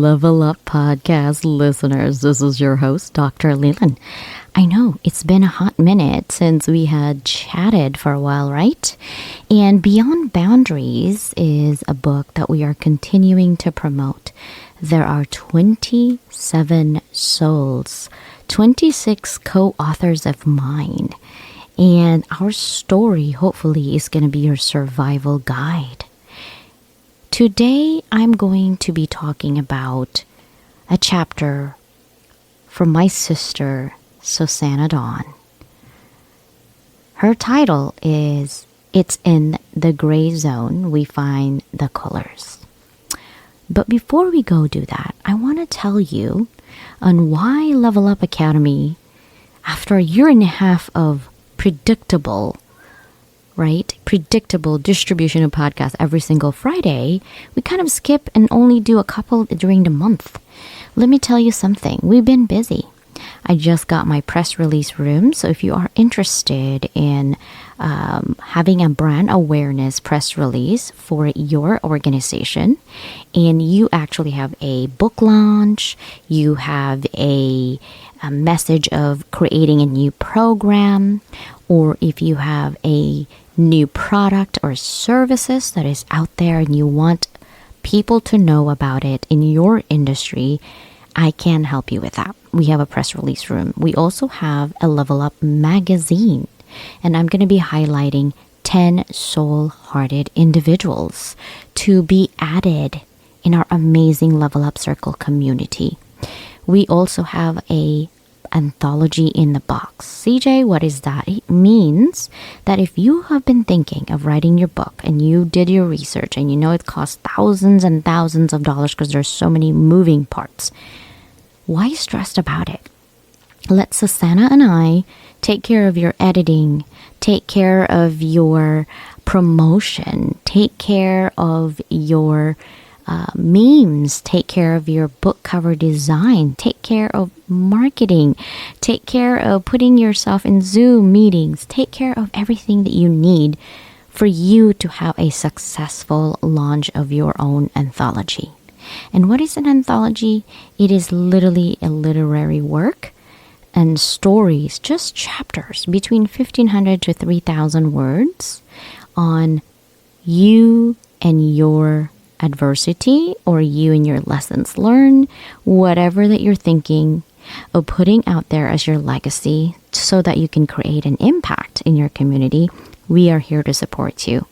Level Up Podcast listeners. This is your host, Dr. Leyland. I know it's been a hot minute since we had chatted for a while, right? And Beyond Boundaries is a book that we are continuing to promote. There are 27 souls, 26 co-authors of mine. And our story, hopefully, is going to be your survival guide. Today, I'm going to be talking about a chapter from my sister, Susannah Dawn. Her title is It's in the Gray Zone We Find the Colors. But before we go do that, I want to tell you on why Level Up Academy, after a year and a half of predictable distribution of podcasts every single Friday, we kind of skip and only do a couple during the month. Let me tell you something. We've been busy. I just got my press release room, so if you are interested in having a brand awareness press release for your organization, and you actually have a book launch, you have a message of creating a new program, or if you have a new product or services that is out there and you want people to know about it in your industry, I can help you with that. We have a press release room. We also have a Level Up magazine, and I'm going to be highlighting 10 soul-hearted individuals to be added in our amazing Level Up Circle community. We also have a anthology in the box. CJ, what is that? It means that if you have been thinking of writing your book and you did your research and you know it costs thousands and thousands of dollars because there's so many moving parts, why stressed about it? Let Susannah and I take care of your editing, take care of your promotion, take care of your memes, take care of your book cover design, take care of marketing, take care of putting yourself in Zoom meetings, take care of everything that you need for you to have a successful launch of your own anthology. And what is an anthology? It is literally a literary work and stories, just chapters between 1,500 to 3,000 words on you and your adversity, or you and your lessons learned, whatever that you're thinking of putting out there as your legacy so that you can create an impact in your community. We are here to support you.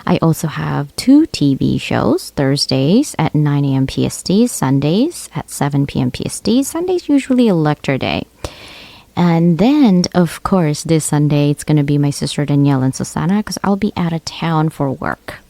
I also have 2 TV shows, Thursdays at 9 a.m. PST, Sundays at 7 p.m. PST. Sunday's usually a lecture day. And then, of course, this Sunday, it's going to be my sister Danielle and Susannah because I'll be out of town for work.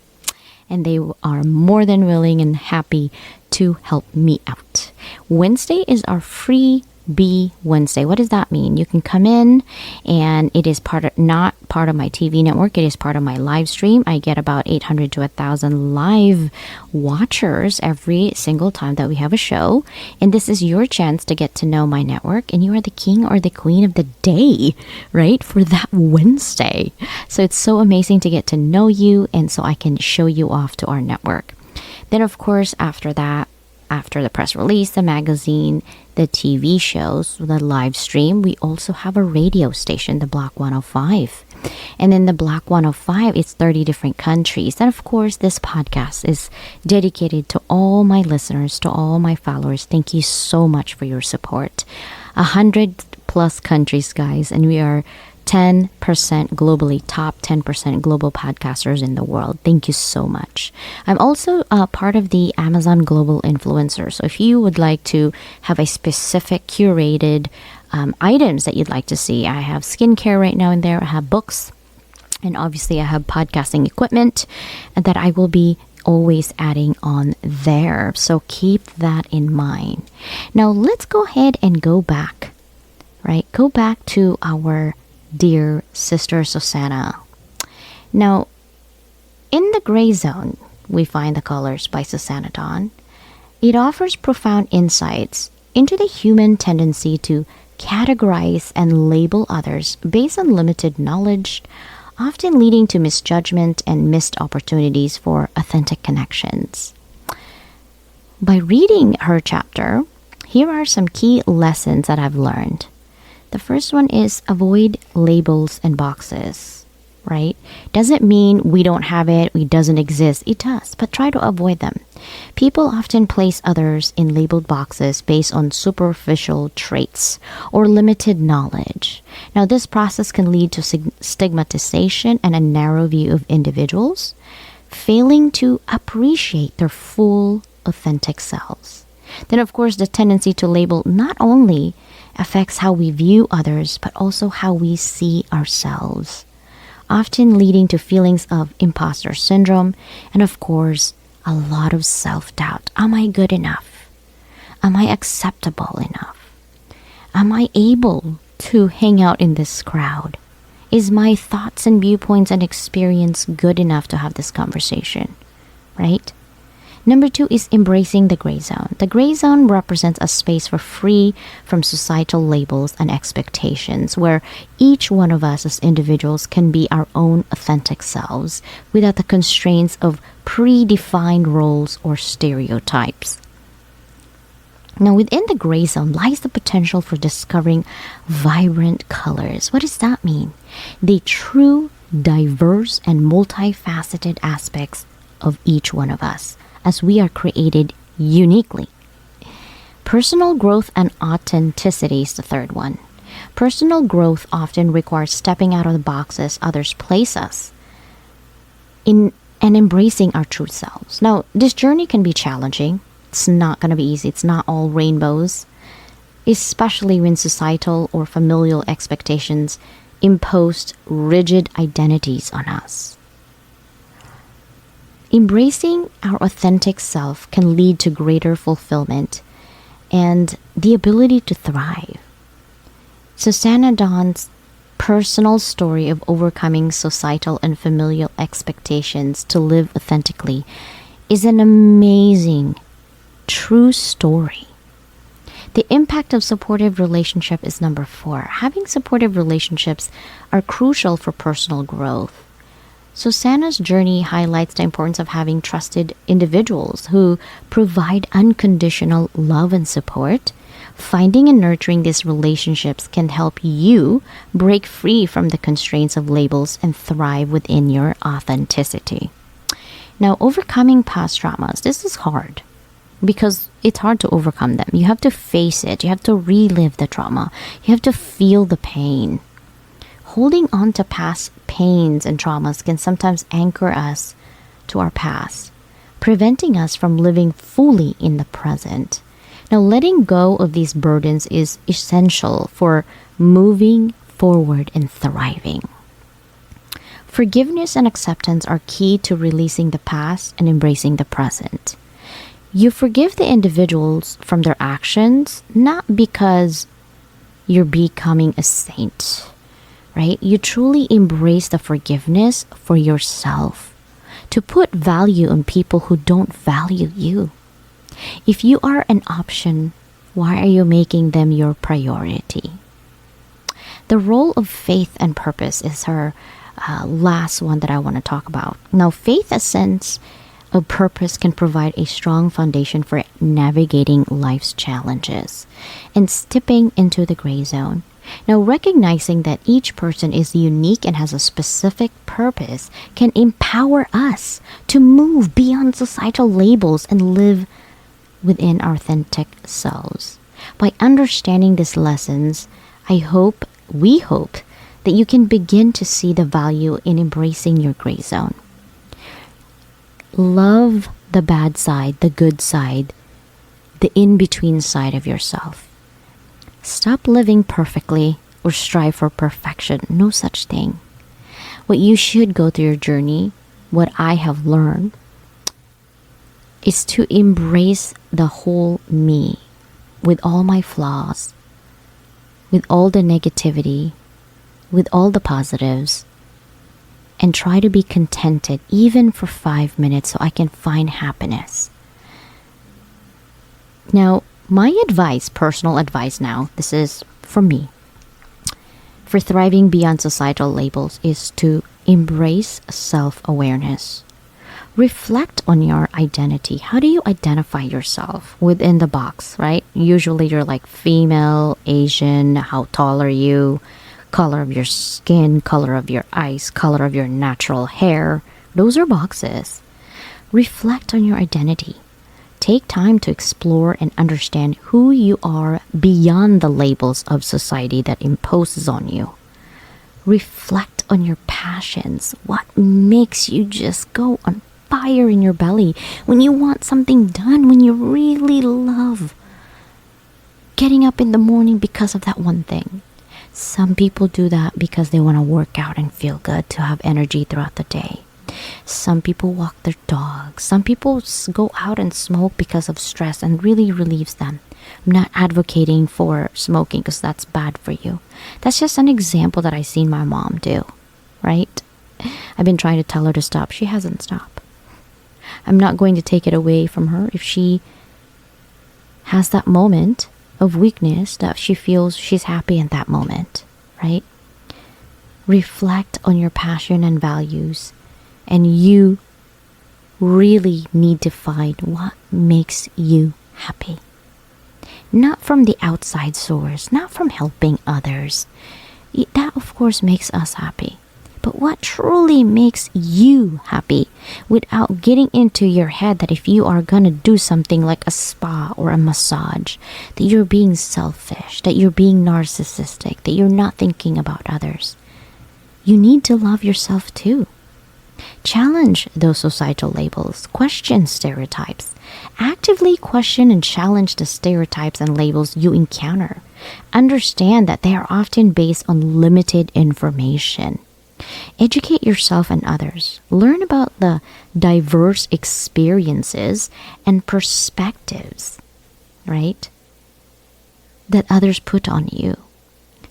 And they are more than willing and happy to help me out. Wednesday is our Freebie Wednesday. What does that mean? You can come in, and it is not part of my TV network. It is part of my live stream. I get about 800 to 1,000 live watchers every single time that we have a show. And this is your chance to get to know my network. And you are the king or the queen of the day, right? For that Wednesday. So it's so amazing to get to know you, and so I can show you off to our network. Then, of course, after that, after the press release, the magazine, the TV shows, the live stream, we also have a radio station, the Block 105. And in the Block 105, it's 30 different countries. And of course, this podcast is dedicated to all my listeners, to all my followers. Thank you so much for your support. 100 plus countries, guys, and we are 10% globally, top 10% global podcasters in the world. Thank you so much. I'm also part of the Amazon Global Influencers. So if you would like to have a specific curated items that you'd like to see, I have skincare right now in there. I have books, and obviously I have podcasting equipment that I will be always adding on there. So keep that in mind. Now let's go ahead and go back, right? Go back to our dear sister Susannah. Now, in the Gray Zone, we find the colors by Susannah Dawn. It offers profound insights into the human tendency to categorize and label others based on limited knowledge, often leading to misjudgment and missed opportunities for authentic connections. By reading her chapter, here are some key lessons that I've learned. The first one is avoid labels and boxes, right? Doesn't mean we don't have it, it doesn't exist. It does, but try to avoid them. People often place others in labeled boxes based on superficial traits or limited knowledge. Now, this process can lead to stigmatization and a narrow view of individuals, failing to appreciate their full, authentic selves. Then, of course, the tendency to label not only affects how we view others, but also how we see ourselves, often leading to feelings of imposter syndrome and, of course, a lot of self-doubt. Am I good enough? Am I acceptable enough? Am I able to hang out in this crowd? Is my thoughts and viewpoints and experience good enough to have this conversation? Right? Number 2 is embracing the gray zone. The gray zone represents a space for free from societal labels and expectations, where each one of us as individuals can be our own authentic selves without the constraints of predefined roles or stereotypes. Now, within the gray zone lies the potential for discovering vibrant colors. What does that mean? The true, diverse, and multifaceted aspects of each one of us, as we are created uniquely. Personal growth and authenticity is the third one. Personal growth often requires stepping out of the boxes others place us in and embracing our true selves. Now, this journey can be challenging. It's not going to be easy. It's not all rainbows, especially when societal or familial expectations impose rigid identities on us. Embracing our authentic self can lead to greater fulfillment and the ability to thrive. Susannah Dawn's personal story of overcoming societal and familial expectations to live authentically is an amazing, true story. The impact of supportive relationship is number 4. Having supportive relationships are crucial for personal growth. Susannah's journey highlights the importance of having trusted individuals who provide unconditional love and support. Finding and nurturing these relationships can help you break free from the constraints of labels and thrive within your authenticity. Now, overcoming past traumas, this is hard because it's hard to overcome them. You have to face it. You have to relive the trauma. You have to feel the pain. Holding on to past pains and traumas can sometimes anchor us to our past, preventing us from living fully in the present. Now, letting go of these burdens is essential for moving forward and thriving. Forgiveness and acceptance are key to releasing the past and embracing the present. You forgive the individuals from their actions, not because you're becoming a saint, right? You truly embrace the forgiveness for yourself, to put value on people who don't value you. If you are an option, why are you making them your priority? The role of faith and purpose is her last one that I want to talk about. Now, faith, a sense of purpose, can provide a strong foundation for navigating life's challenges and stepping into the gray zone. Now, recognizing that each person is unique and has a specific purpose can empower us to move beyond societal labels and live within our authentic selves. By understanding these lessons, we hope that you can begin to see the value in embracing your gray zone. Love the bad side, the good side, the in-between side of yourself. Stop living perfectly or strive for perfection. No such thing. What you should go through your journey, what I have learned, is to embrace the whole me with all my flaws, with all the negativity, with all the positives, and try to be contented even for 5 minutes so I can find happiness. Now, my advice, personal advice now, this is for me, for thriving beyond societal labels, is to embrace self-awareness. Reflect on your identity. How do you identify yourself within the box, right? Usually you're like female, Asian, how tall are you, color of your skin, color of your eyes, color of your natural hair. Those are boxes. Reflect on your identity. Take time to explore and understand who you are beyond the labels of society that imposes on you. Reflect on your passions. What makes you just go on fire in your belly when you want something done, when you really love getting up in the morning because of that one thing. Some people do that because they want to work out and feel good to have energy throughout the day. Some people walk their dogs. Some people go out and smoke because of stress and really relieves them. I'm not advocating for smoking because that's bad for you. That's just an example that I've seen my mom do, right? I've been trying to tell her to stop. She hasn't stopped. I'm not going to take it away from her if she has that moment of weakness that she feels she's happy in that moment, right? Reflect on your passion and values, and you really need to find what makes you happy. Not from the outside source, not from helping others. That, of course, makes us happy. But what truly makes you happy without getting into your head that if you are going to do something like a spa or a massage, that you're being selfish, that you're being narcissistic, that you're not thinking about others. You need to love yourself too. Challenge those societal labels. Question stereotypes. Actively question and challenge the stereotypes and labels you encounter. Understand that they are often based on limited information. Educate yourself and others. Learn about the diverse experiences and perspectives, right, that others put on you.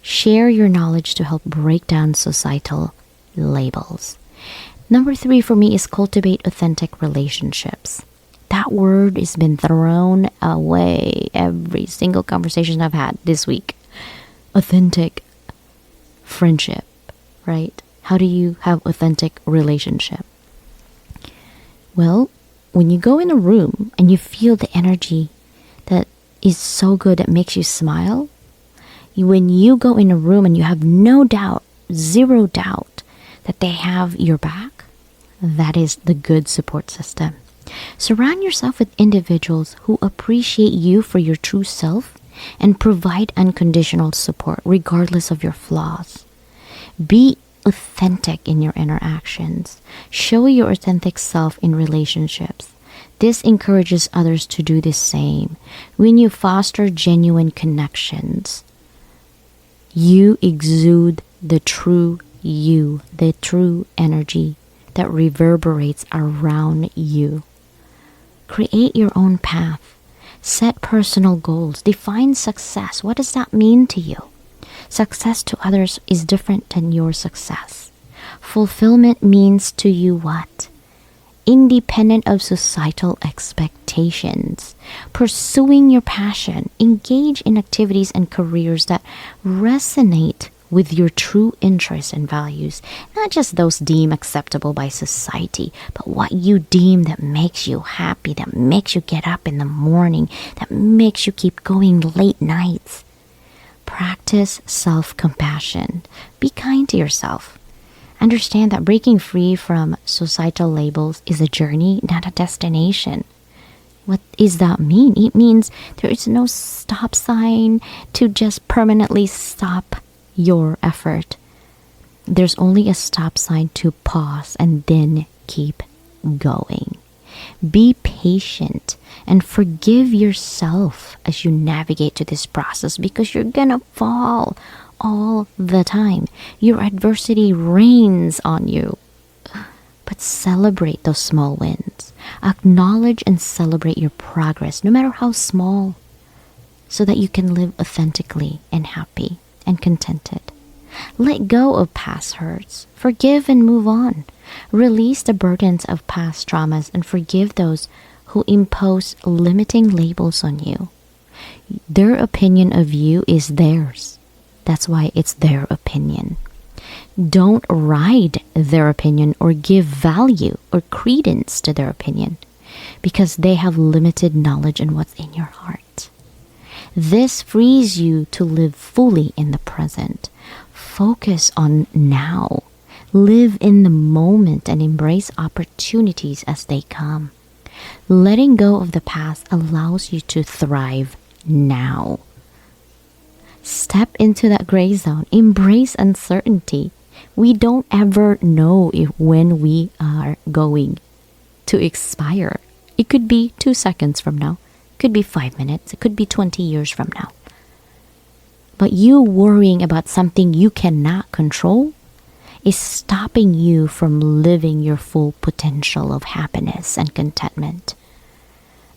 Share your knowledge to help break down societal labels. Number 3 for me is cultivate authentic relationships. That word has been thrown away every single conversation I've had this week. Authentic friendship, right? How do you have authentic relationship? Well, when you go in a room and you feel the energy that is so good that makes you smile, when you go in a room and you have no doubt, zero doubt that they have your back, that is the good support system. Surround yourself with individuals who appreciate you for your true self and provide unconditional support regardless of your flaws. Be authentic in your interactions. Show your authentic self in relationships. This encourages others to do the same. When you foster genuine connections, you exude the true you, the true energy that reverberates around you. Create your own path. Set personal goals. Define success. What does that mean to you? Success to others is different than your success. Fulfillment means to you what? Independent of societal expectations. Pursuing your passion. Engage in activities and careers that resonate with your true interests and values. Not just those deemed acceptable by society, but what you deem that makes you happy, that makes you get up in the morning, that makes you keep going late nights. Practice self-compassion. Be kind to yourself. Understand that breaking free from societal labels is a journey, not a destination. What does that mean? It means there is no stop sign to just permanently stop your effort. There's only a stop sign to pause and then keep going. Be patient and forgive yourself as you navigate to this process because you're gonna fall all the time. Your adversity rains on you. But celebrate those small wins. Acknowledge and celebrate your progress, no matter how small, so that you can live authentically and happy and contented. Let go of past hurts. Forgive and move on. Release the burdens of past traumas and forgive those who impose limiting labels on you. Their opinion of you is theirs. That's why it's their opinion. Don't ride their opinion or give value or credence to their opinion because they have limited knowledge in what's in your heart. This frees you to live fully in the present. Focus on now. Live in the moment and embrace opportunities as they come. Letting go of the past allows you to thrive now. Step into that gray zone. Embrace uncertainty. We don't ever know when we are going to expire. It could be 2 seconds from now. It could be 5 minutes. It could be 20 years from now. But you worrying about something you cannot control is stopping you from living your full potential of happiness and contentment.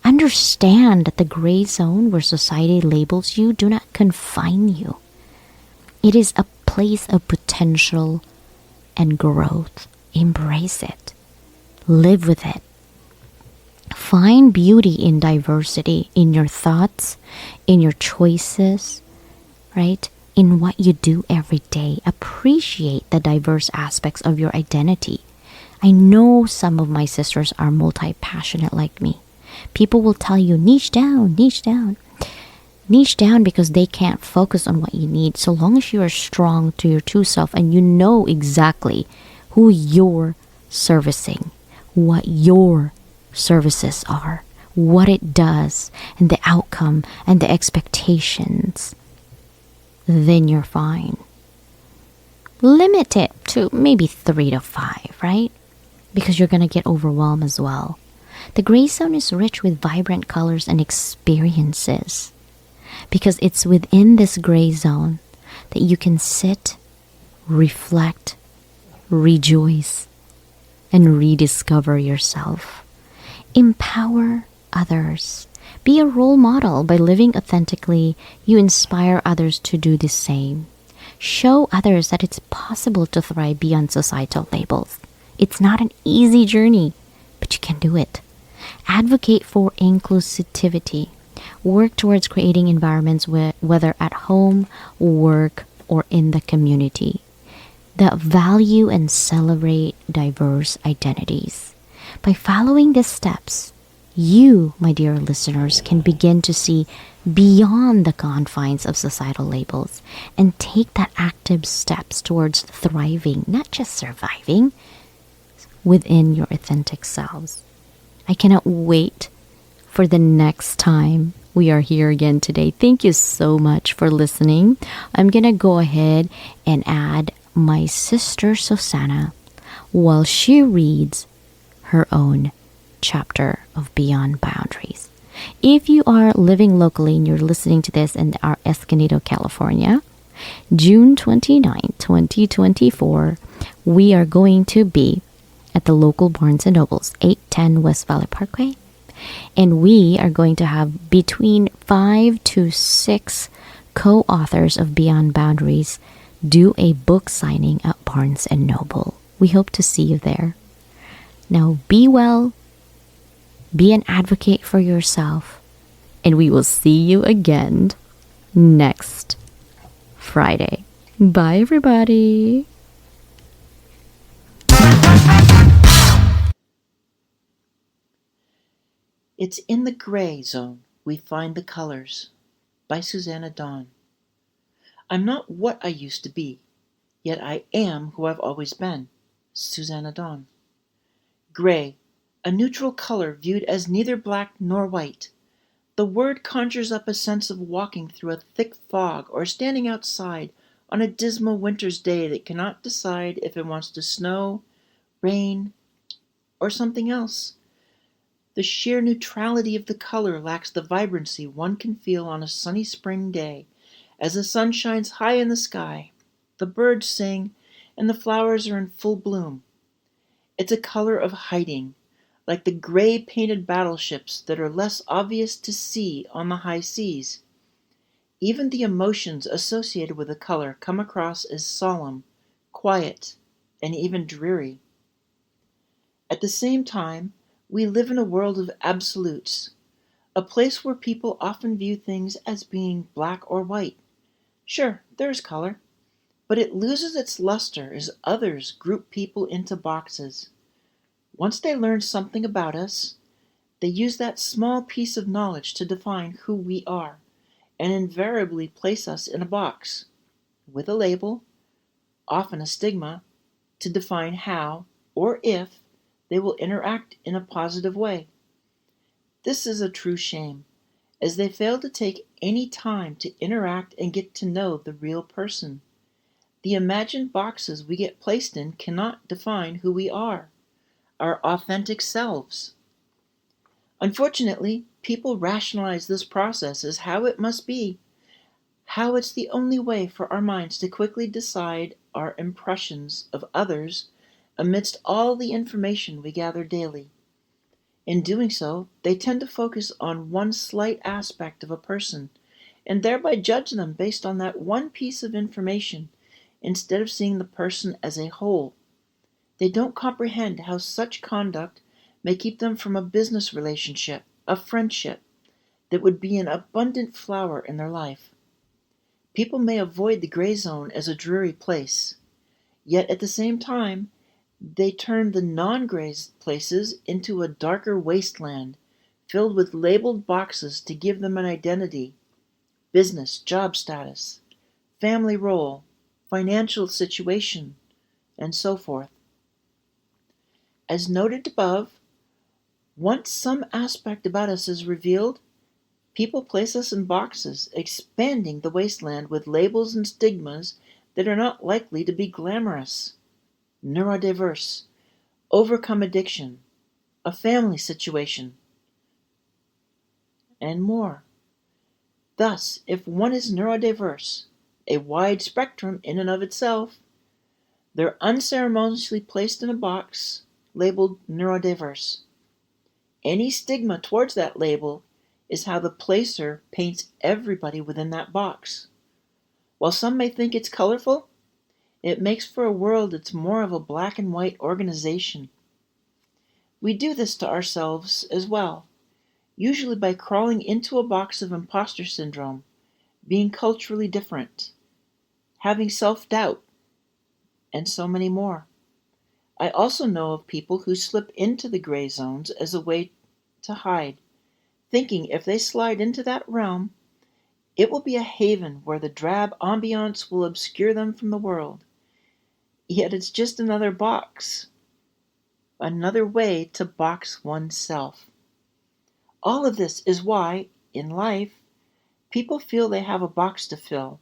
Understand that the gray zone where society labels you do not confine you. It is a place of potential and growth. Embrace it. Live with it. Find beauty in diversity, in your thoughts, in your choices, right? In what you do every day. Appreciate the diverse aspects of your identity. I know some of my sisters are multi-passionate like me. People will tell you, niche down, niche down. Niche down because they can't focus on what you need. So long as you are strong to your true self and you know exactly who you're servicing, what your services are, what it does, and the outcome and the expectations, then you're fine. Limit it to maybe 3 to 5, right? Because you're going to get overwhelmed as well. The gray zone is rich with vibrant colors and experiences because it's within this gray zone that you can sit, reflect, rejoice, and rediscover yourself. Empower others. Be a role model. By living authentically, you inspire others to do the same. Show others that it's possible to thrive beyond societal labels. It's not an easy journey, but you can do it. Advocate for inclusivity. Work towards creating environments whether at home, work, or in the community that value and celebrate diverse identities. By following these steps, you, my dear listeners, can begin to see beyond the confines of societal labels and take that active steps towards thriving, not just surviving, within your authentic selves. I cannot wait for the next time we are here again today. Thank you so much for listening. I'm going to go ahead and add my sister Susannah while she reads her own chapter of Beyond Boundaries. If you are living locally and you're listening to this in our Escondido, California, June 29, 2024, we are going to be at the local Barnes & Nobles, 810 West Valley Parkway. And we are going to have between 5 to 6 co-authors of Beyond Boundaries do a book signing at Barnes & Noble. We hope to see you there. Now be well, be an advocate for yourself, and we will see you again next Friday. Bye, everybody. It's in the gray zone we find the colors, by Susannah Dawn. I'm not what I used to be, yet I am who I've always been. Susannah Dawn. Gray, a neutral color viewed as neither black nor white. The word conjures up a sense of walking through a thick fog or standing outside on a dismal winter's day that cannot decide if it wants to snow, rain, or something else. The sheer neutrality of the color lacks the vibrancy one can feel on a sunny spring day as the sun shines high in the sky, the birds sing, and the flowers are in full bloom. It's a color of hiding, like the gray painted battleships that are less obvious to see on the high seas. Even the emotions associated with the color come across as solemn, quiet, and even dreary. At the same time, we live in a world of absolutes, a place where people often view things as being black or white. Sure, there's color, But it loses its luster as others group people into boxes. Once they learn something about us, they use that small piece of knowledge to define who we are, and invariably place us in a box, with a label, often a stigma, to define how, or if, they will interact in a positive way. This is a true shame, as they fail to take any time to interact and get to know the real person. The imagined boxes we get placed in cannot define who we are, our authentic selves. Unfortunately, people rationalize this process as how it must be, how it's the only way for our minds to quickly decide our impressions of others amidst all the information we gather daily. In doing so, they tend to focus on one slight aspect of a person and thereby judge them based on that one piece of information instead of seeing the person as a whole. They don't comprehend how such conduct may keep them from a business relationship, a friendship, that would be an abundant flower in their life. People may avoid the gray zone as a dreary place, yet at the same time, they turn the non-gray places into a darker wasteland filled with labeled boxes to give them an identity, business, job status, family role, financial situation, and so forth. As noted above, once some aspect about us is revealed, people place us in boxes, expanding the wasteland with labels and stigmas that are not likely to be glamorous. Neurodiverse, overcome addiction, a family situation, and more. Thus, if one is neurodiverse, a wide spectrum in and of itself, they're unceremoniously placed in a box labeled neurodiverse. Any stigma towards that label is how the placer paints everybody within that box. While some may think it's colorful, it makes for a world that's more of a black and white organization. We do this to ourselves as well, usually by crawling into a box of imposter syndrome, being culturally different, having self-doubt, and so many more. I also know of people who slip into the gray zones as a way to hide, thinking if they slide into that realm, it will be a haven where the drab ambiance will obscure them from the world. Yet it's just another box, another way to box oneself. All of this is why, in life, people feel they have a box to fill,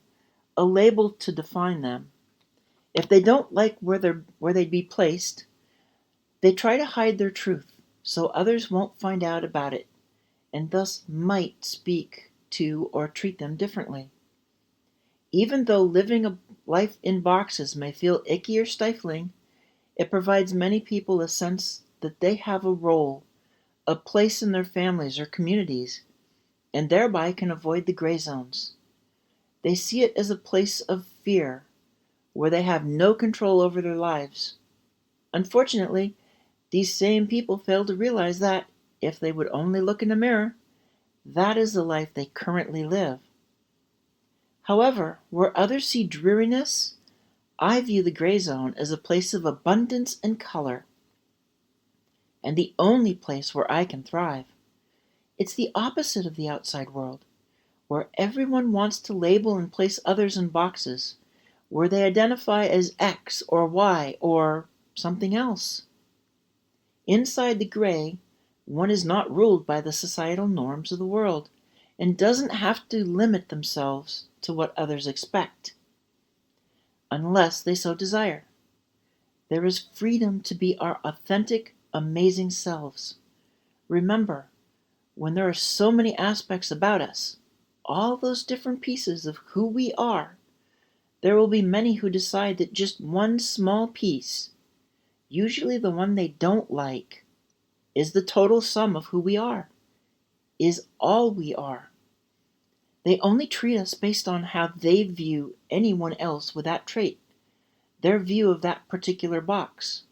a label to define them. If they don't like where they'd be placed, they try to hide their truth so others won't find out about it, and thus might speak to or treat them differently. Even though living a life in boxes may feel icky or stifling, it provides many people a sense that they have a role, a place in their families or communities, and thereby can avoid the gray zones. They see it as a place of fear, where they have no control over their lives. Unfortunately, these same people fail to realize that, if they would only look in the mirror, that is the life they currently live. However, where others see dreariness, I view the gray zone as a place of abundance and color, and the only place where I can thrive. It's the opposite of the outside world, where everyone wants to label and place others in boxes, where they identify as X or Y or something else. Inside the gray, one is not ruled by the societal norms of the world and doesn't have to limit themselves to what others expect, unless they so desire. There is freedom to be our authentic, amazing selves. Remember, when there are so many aspects about us, all those different pieces of who we are, there will be many who decide that just one small piece, usually the one they don't like, is the total sum of who we are, is all we are. They only treat us based on how they view anyone else with that trait, their view of that particular box.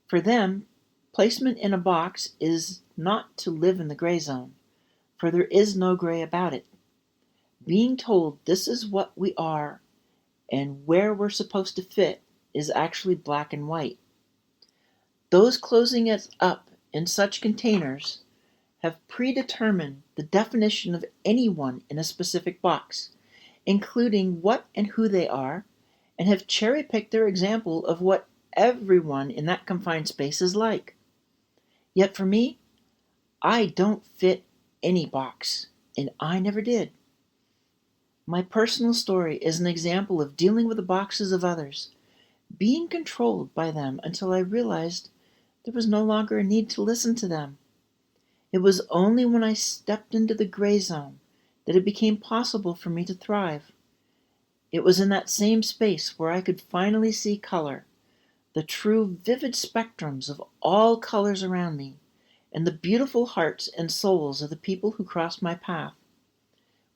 For them, placement in a box is not to live in the gray zone, for there is no gray about it. Being told this is what we are and where we're supposed to fit is actually black and white. Those closing us up in such containers have predetermined the definition of anyone in a specific box, including what and who they are, and have cherry-picked their example of what everyone in that confined space is like. Yet for me, I don't fit any box, and I never did. My personal story is an example of dealing with the boxes of others, being controlled by them until I realized there was no longer a need to listen to them. It was only when I stepped into the gray zone that it became possible for me to thrive. It was in that same space where I could finally see color, the true vivid spectrums of all colors around me, and the beautiful hearts and souls of the people who crossed my path.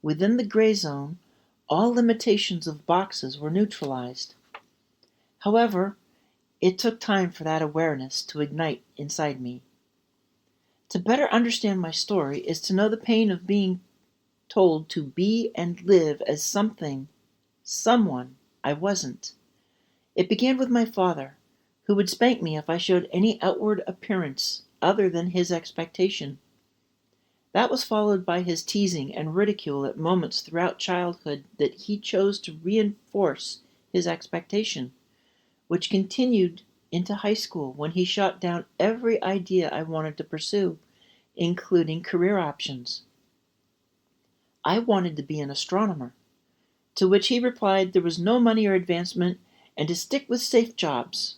Within the gray zone, all limitations of boxes were neutralized. However, it took time for that awareness to ignite inside me. To better understand my story is to know the pain of being told to be and live as something, someone I wasn't. It began with my father, who would spank me if I showed any outward appearance other than his expectation. That was followed by his teasing and ridicule at moments throughout childhood that he chose to reinforce his expectation, which continued into high school when he shot down every idea I wanted to pursue, including career options. I wanted to be an astronomer, to which he replied there was no money or advancement and to stick with safe jobs,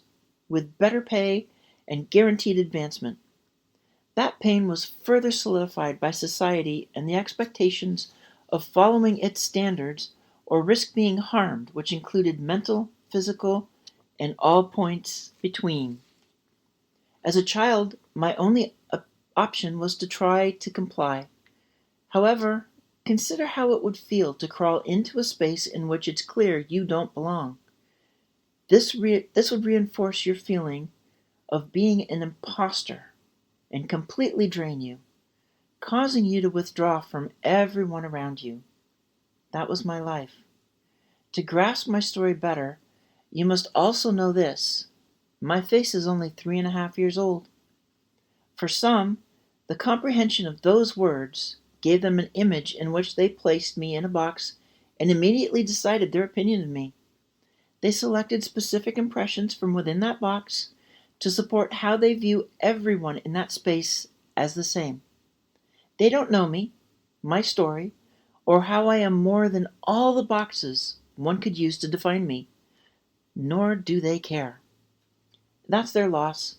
with better pay and guaranteed advancement. That pain was further solidified by society and the expectations of following its standards or risk being harmed, which included mental, physical, and all points between. As a child, my only option was to try to comply. However, consider how it would feel to crawl into a space in which it's clear you don't belong. This would reinforce your feeling of being an imposter and completely drain you, causing you to withdraw from everyone around you. That was my life. To grasp my story better, you must also know this. My face is only 3.5 years old. For some, the comprehension of those words gave them an image in which they placed me in a box and immediately decided their opinion of me. They selected specific impressions from within that box to support how they view everyone in that space as the same. They don't know me, my story, or how I am more than all the boxes one could use to define me, nor do they care. That's their loss,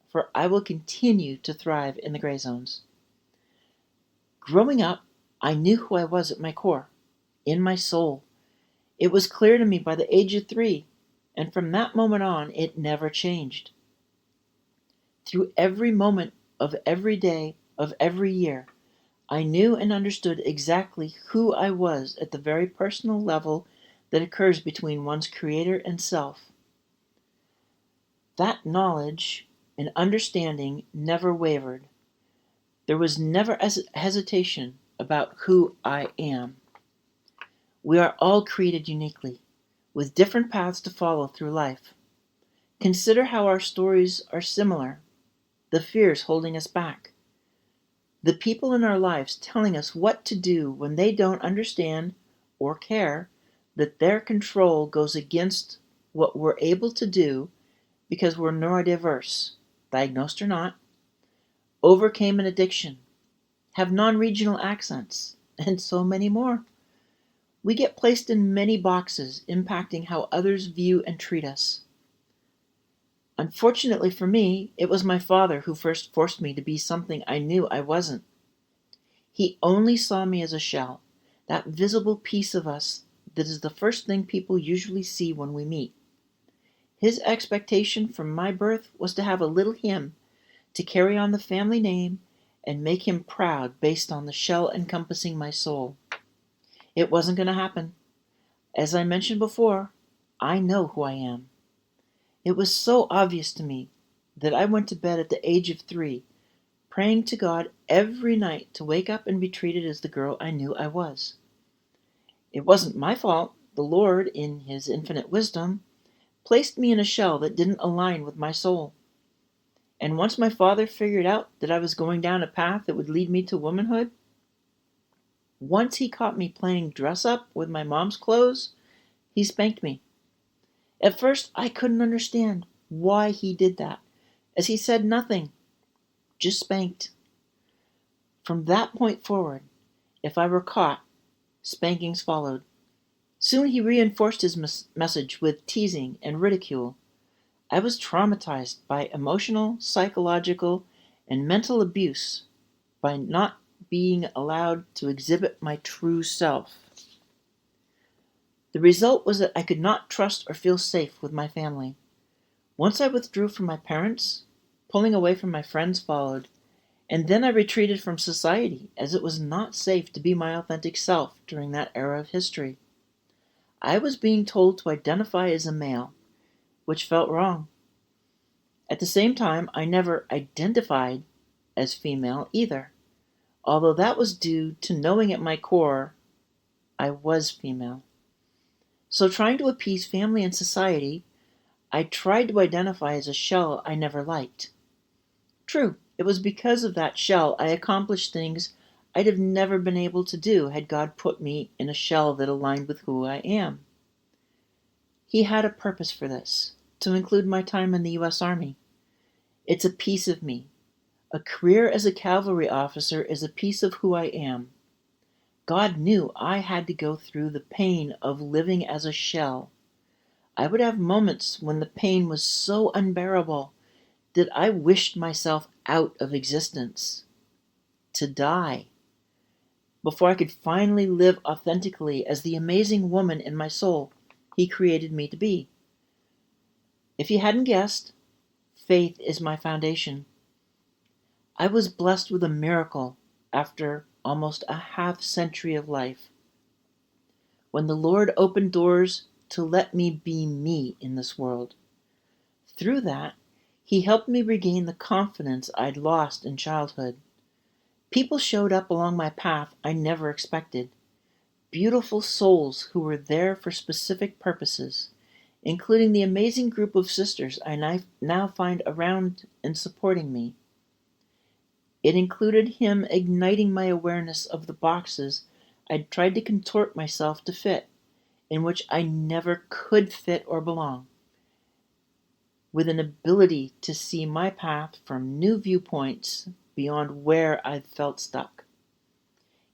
for I will continue to thrive in the gray zones. Growing up, I knew who I was at my core, in my soul. It was clear to me by the age of 3, and from that moment on, it never changed. Through every moment of every day of every year, I knew and understood exactly who I was at the very personal level that occurs between one's creator and self. That knowledge and understanding never wavered. There was never hesitation about who I am. We are all created uniquely, with different paths to follow through life. Consider how our stories are similar, the fears holding us back, the people in our lives telling us what to do when they don't understand or care that their control goes against what we're able to do because we're neurodiverse, diagnosed or not, overcame an addiction, have non-regional accents, and so many more. We get placed in many boxes, impacting how others view and treat us. Unfortunately for me, it was my father who first forced me to be something I knew I wasn't. He only saw me as a shell, that visible piece of us that is the first thing people usually see when we meet. His expectation from my birth was to have a little him, to carry on the family name and make him proud based on the shell encompassing my soul. It wasn't going to happen. As I mentioned before, I know who I am. It was so obvious to me that I went to bed at the age of 3, praying to God every night to wake up and be treated as the girl I knew I was. It wasn't my fault The Lord, in His infinite wisdom, placed me in a shell that didn't align with my soul. And once my father figured out that I was going down a path that would lead me to womanhood, once he caught me playing dress up with my mom's clothes, he spanked me. At first, I couldn't understand why he did that, as he said nothing, just spanked. From that point forward, if I were caught, spankings followed. Soon he reinforced his message with teasing and ridicule. I was traumatized by emotional, psychological, and mental abuse by not being allowed to exhibit my true self. The result was that I could not trust or feel safe with my family. Once I withdrew from my parents, pulling away from my friends followed, and then I retreated from society as it was not safe to be my authentic self during that era of history. I was being told to identify as a male, which felt wrong. At the same time, I never identified as female either, although that was due to knowing at my core I was female. So trying to appease family and society, I tried to identify as a shell I never liked. True, it was because of that shell I accomplished things I'd have never been able to do had God put me in a shell that aligned with who I am. He had a purpose for this, to include my time in the U.S. Army. It's a piece of me. A career as a cavalry officer is a piece of who I am. God knew I had to go through the pain of living as a shell. I would have moments when the pain was so unbearable that I wished myself out of existence, to die, before I could finally live authentically as the amazing woman in my soul He created me to be. If you hadn't guessed, faith is my foundation. I was blessed with a miracle after almost a half-century of life, when the Lord opened doors to let me be me in this world. Through that, He helped me regain the confidence I'd lost in childhood. People showed up along my path I never expected. Beautiful souls who were there for specific purposes, including the amazing group of sisters I now find around and supporting me. It included Him igniting my awareness of the boxes I'd tried to contort myself to fit, in which I never could fit or belong, with an ability to see my path from new viewpoints beyond where I'd felt stuck.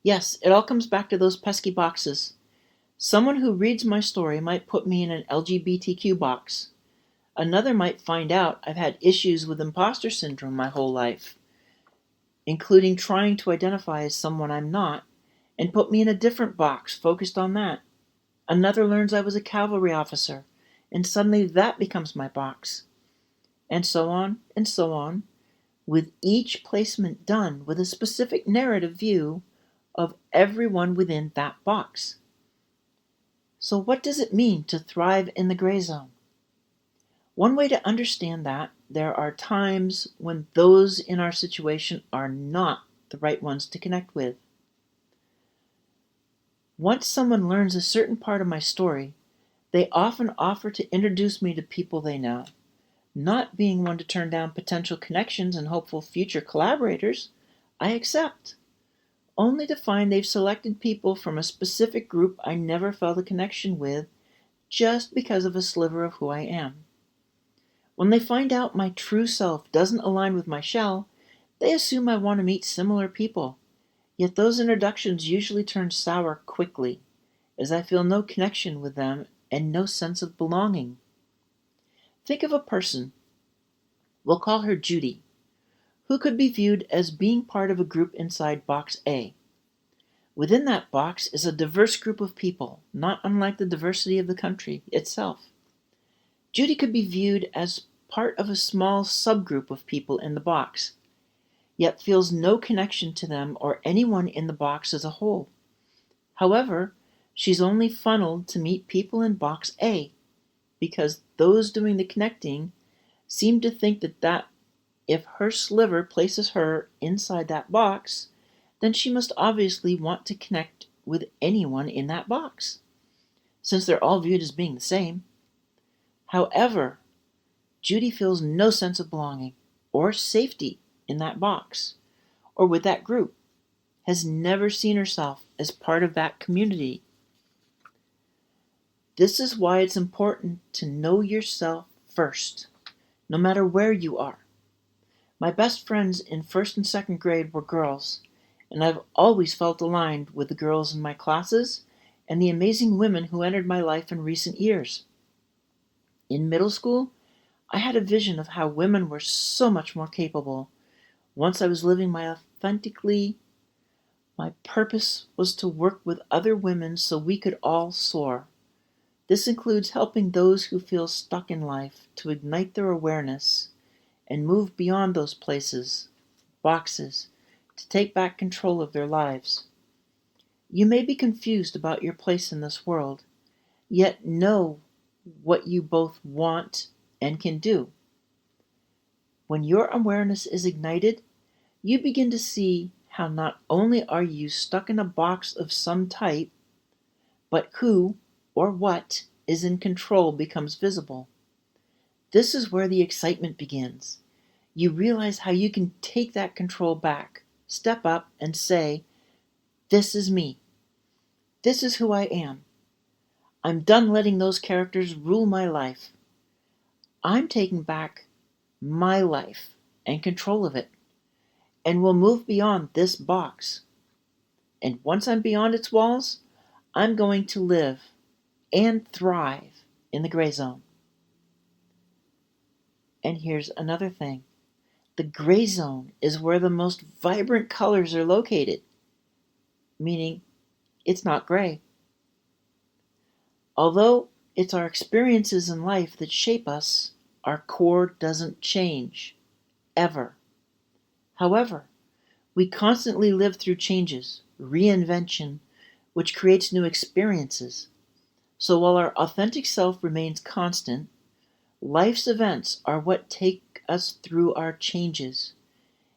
Yes, it all comes back to those pesky boxes. Someone who reads my story might put me in an LGBTQ box. Another might find out I've had issues with imposter syndrome my whole life, including trying to identify as someone I'm not, and put me in a different box focused on that. Another learns I was a cavalry officer, and suddenly that becomes my box. And so on, with each placement done with a specific narrative view of everyone within that box. So what does it mean to thrive in the gray zone? One way to understand that, there are times when those in our situation are not the right ones to connect with. Once someone learns a certain part of my story, they often offer to introduce me to people they know. Not being one to turn down potential connections and hopeful future collaborators, I accept, only to find they've selected people from a specific group I never felt a connection with just because of a sliver of who I am. When they find out my true self doesn't align with my shell, they assume I want to meet similar people, yet those introductions usually turn sour quickly, as I feel no connection with them and no sense of belonging. Think of a person, we'll call her Judy, who could be viewed as being part of a group inside Box A. Within that box is a diverse group of people, not unlike the diversity of the country itself. Judy could be viewed as part of a small subgroup of people in the box, yet feels no connection to them or anyone in the box as a whole. However, she's only funneled to meet people in Box A, because those doing the connecting seem to think that if her sliver places her inside that box, then she must obviously want to connect with anyone in that box. since they're all viewed as being the same. However, Judy feels no sense of belonging or safety in that box or with that group, has never seen herself as part of that community. This is why it's important to know yourself first, no matter where you are. My best friends in first and second grade were girls, and I've always felt aligned with the girls in my classes and the amazing women who entered my life in recent years. In middle school, I had a vision of how women were so much more capable. Once I was living my authentically, my purpose was to work with other women so we could all soar. This includes helping those who feel stuck in life to ignite their awareness and move beyond those places, boxes, to take back control of their lives. You may be confused about your place in this world, yet know what you both want and can do. When your awareness is ignited, you begin to see how not only are you stuck in a box of some type, but who or what is in control becomes visible. This is where the excitement begins. You realize how you can take that control back, step up and say, "This is me. This is who I am. I'm done letting those characters rule my life. I'm taking back my life and control of it, and will move beyond this box. And once I'm beyond its walls, I'm going to live and thrive in the gray zone." And here's another thing. The gray zone is where the most vibrant colors are located, meaning it's not gray. Although it's our experiences in life that shape us, our core doesn't change, ever. However, we constantly live through changes, reinvention, which creates new experiences. So while our authentic self remains constant, life's events are what take us through our changes.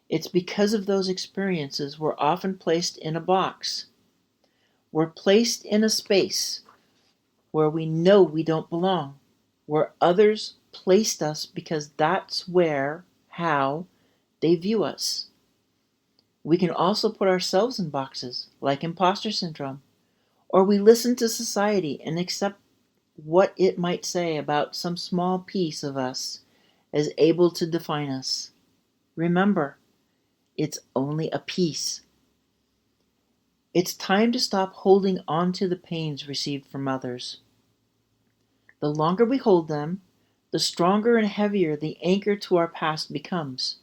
It's because of those experiences we're often placed in a box. We're placed in a space where we know we don't belong, where others placed us because that's where, how, they view us. We can also put ourselves in boxes, like imposter syndrome, or we listen to society and accept what it might say about some small piece of us as able to define us. Remember, it's only a piece. It's time to stop holding on to the pains received from others. The longer we hold them, the stronger and heavier the anchor to our past becomes,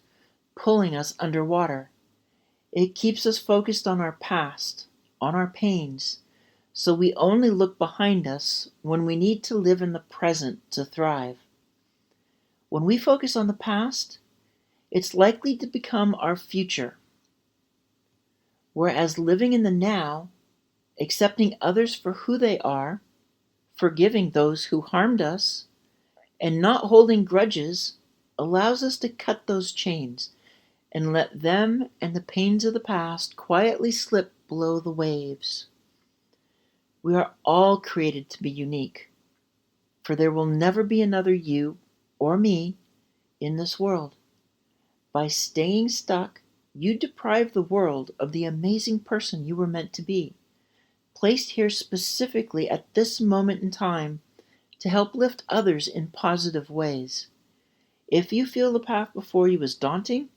pulling us underwater. It keeps us focused on our past, on our pains, so we only look behind us when we need to live in the present to thrive. When we focus on the past, it's likely to become our future. Whereas living in the now, accepting others for who they are, forgiving those who harmed us, and not holding grudges allows us to cut those chains and let them and the pains of the past quietly slip below the waves. We are all created to be unique, for there will never be another you or me in this world. By staying stuck, you deprive the world of the amazing person you were meant to be, placed here specifically at this moment in time to help lift others in positive ways. If you feel the path before you is daunting,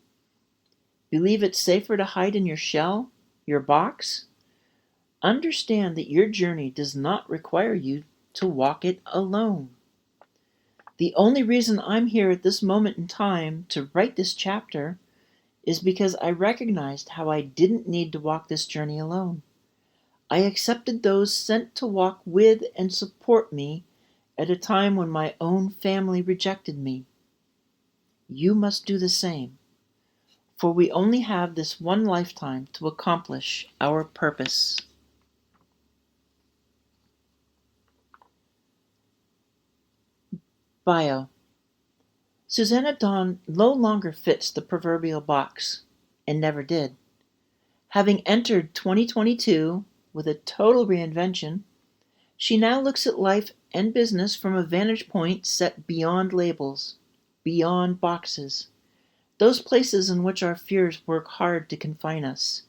believe it's safer to hide in your shell, your box, understand that your journey does not require you to walk it alone. The only reason I'm here at this moment in time to write this chapter is because I recognized how I didn't need to walk this journey alone. I accepted those sent to walk with and support me at a time when my own family rejected me. You must do the same, for we only have this one lifetime to accomplish our purpose. Bio. Susannah Dawn no longer fits the proverbial box, and never did. Having entered 2022 with a total reinvention, She now looks at life and business from a vantage point set beyond labels, beyond boxes, those places in which our fears work hard to confine us,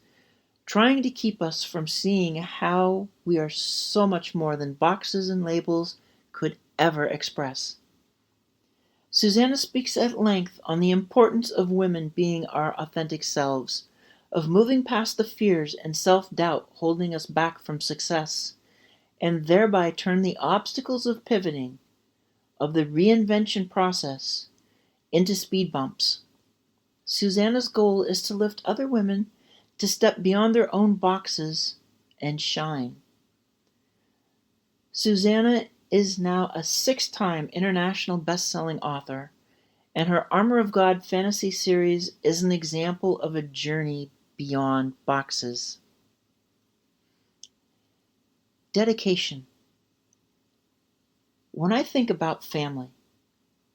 trying to keep us from seeing how we are so much more than boxes and labels could ever express. Susannah speaks at length on the importance of women being our authentic selves, of moving past the fears and self-doubt holding us back from success, and thereby turn the obstacles of pivoting, of the reinvention process, into speed bumps. Susannah's goal is to lift other women to step beyond their own boxes and shine. Susannah is now a 6-time international best-selling author, and her Armor of God fantasy series is an example of a journey beyond boxes. Dedication. When I think about family,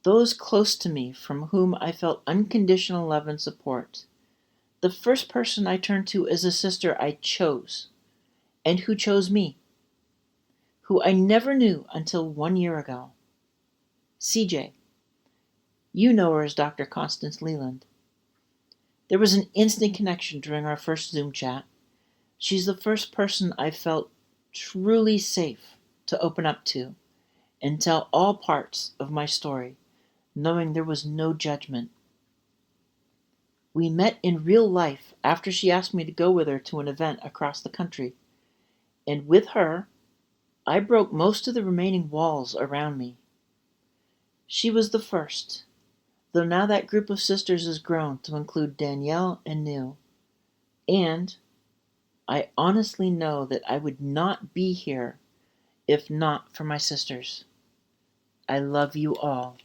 those close to me from whom I felt unconditional love and support, the first person I turn to is a sister I chose, and who chose me, who I never knew until 1 year ago. CJ. You know her as Dr. Constance Leyland. There was an instant connection during our first Zoom chat. She's the first person I felt truly safe to open up to and tell all parts of my story, knowing there was no judgment. We met in real life after she asked me to go with her to an event across the country, and with her, I broke most of the remaining walls around me. She was the first, though now that group of sisters has grown to include Danielle and Neil, and I honestly know that I would not be here if not for my sisters. I love you all.